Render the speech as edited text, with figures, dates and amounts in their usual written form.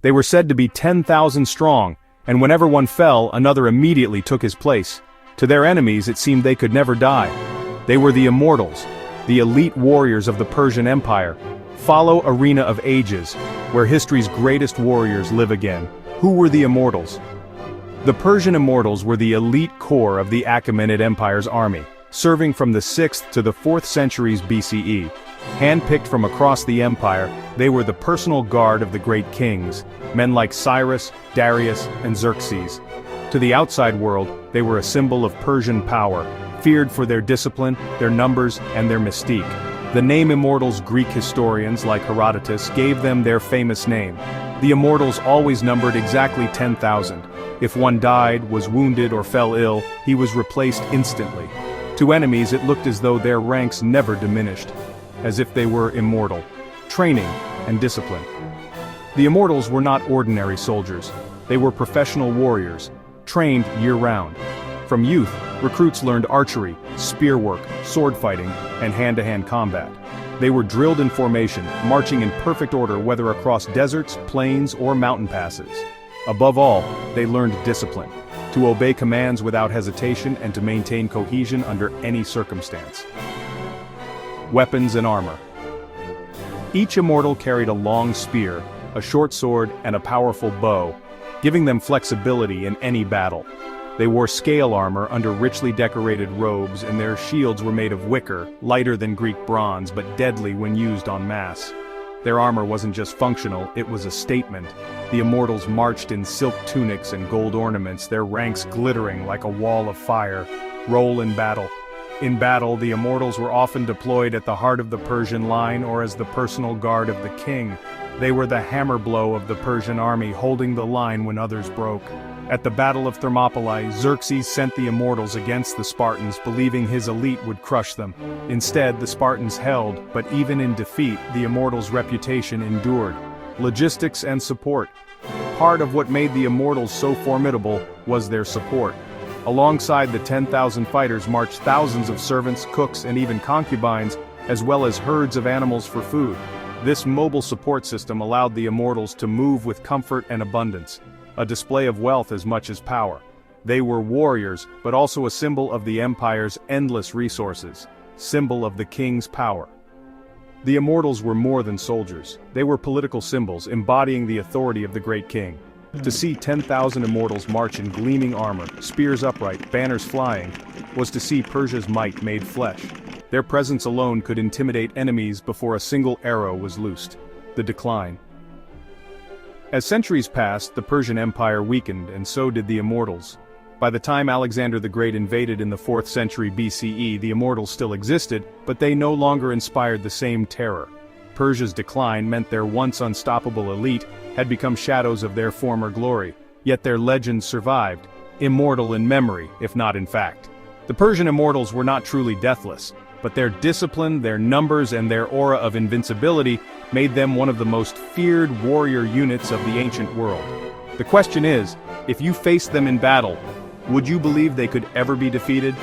They were said to be 10,000 strong, and whenever one fell, another immediately took his place. To their enemies, it seemed they could never die. They were the Immortals, the elite warriors of the Persian Empire. Follow Arena of Ages, where history's greatest warriors live again. Who were the Immortals? The Persian Immortals were the elite core of the Achaemenid Empire's army, serving from the 6th to the 4th centuries BCE. Handpicked from across the empire, they were the personal guard of the great kings, men like Cyrus, Darius, and Xerxes. To the outside world, they were a symbol of Persian power, feared for their discipline, their numbers, and their mystique. The name Immortals, Greek historians like Herodotus gave them their famous name. The Immortals always numbered exactly 10,000. If one died, was wounded, or fell ill, he was replaced instantly. To enemies, it looked as though their ranks never diminished, as if they were immortal. Training and discipline. The Immortals were not ordinary soldiers. They were professional warriors, trained year-round. From youth, recruits learned archery, spear work, sword fighting, and hand-to-hand combat. They were drilled in formation, marching in perfect order whether across deserts, plains, or mountain passes. Above all, they learned discipline, to obey commands without hesitation and to maintain cohesion under any circumstance. Weapons and armor. Each Immortal carried a long spear, a short sword, and a powerful bow, giving them flexibility in any battle. They wore scale armor under richly decorated robes, and their shields were made of wicker, lighter than Greek bronze but deadly when used en masse. Their armor wasn't just functional, it was a statement. The Immortals marched in silk tunics and gold ornaments, their ranks glittering like a wall of fire. Role in battle. In battle, the Immortals were often deployed at the heart of the Persian line or as the personal guard of the king. They were the hammer blow of the Persian army, holding the line when others broke. At the Battle of Thermopylae, Xerxes sent the Immortals against the Spartans, believing his elite would crush them. Instead, the Spartans held, but even in defeat, the Immortals' reputation endured. Logistics and support. Part of what made the Immortals so formidable was their support. Alongside the 10,000 fighters marched thousands of servants, cooks, and even concubines, as well as herds of animals for food. This mobile support system allowed the Immortals to move with comfort and abundance, a display of wealth as much as power. They were warriors, but also a symbol of the empire's endless resources, symbol of the king's power. The Immortals were more than soldiers. They were political symbols, embodying the authority of the great king. To see 10,000 Immortals march in gleaming armor, spears upright, banners flying, was to see Persia's might made flesh. Their presence alone could intimidate enemies before a single arrow was loosed. The decline. As centuries passed, the Persian Empire weakened, and so did the Immortals. By the time Alexander the Great invaded in the 4th century BCE, the Immortals still existed, but they no longer inspired the same terror. Persia's decline meant their once unstoppable elite had become shadows of their former glory, yet their legends survived, immortal in memory, if not in fact. The Persian Immortals were not truly deathless, but their discipline, their numbers, and their aura of invincibility made them one of the most feared warrior units of the ancient world. The question is, if you faced them in battle, would you believe they could ever be defeated?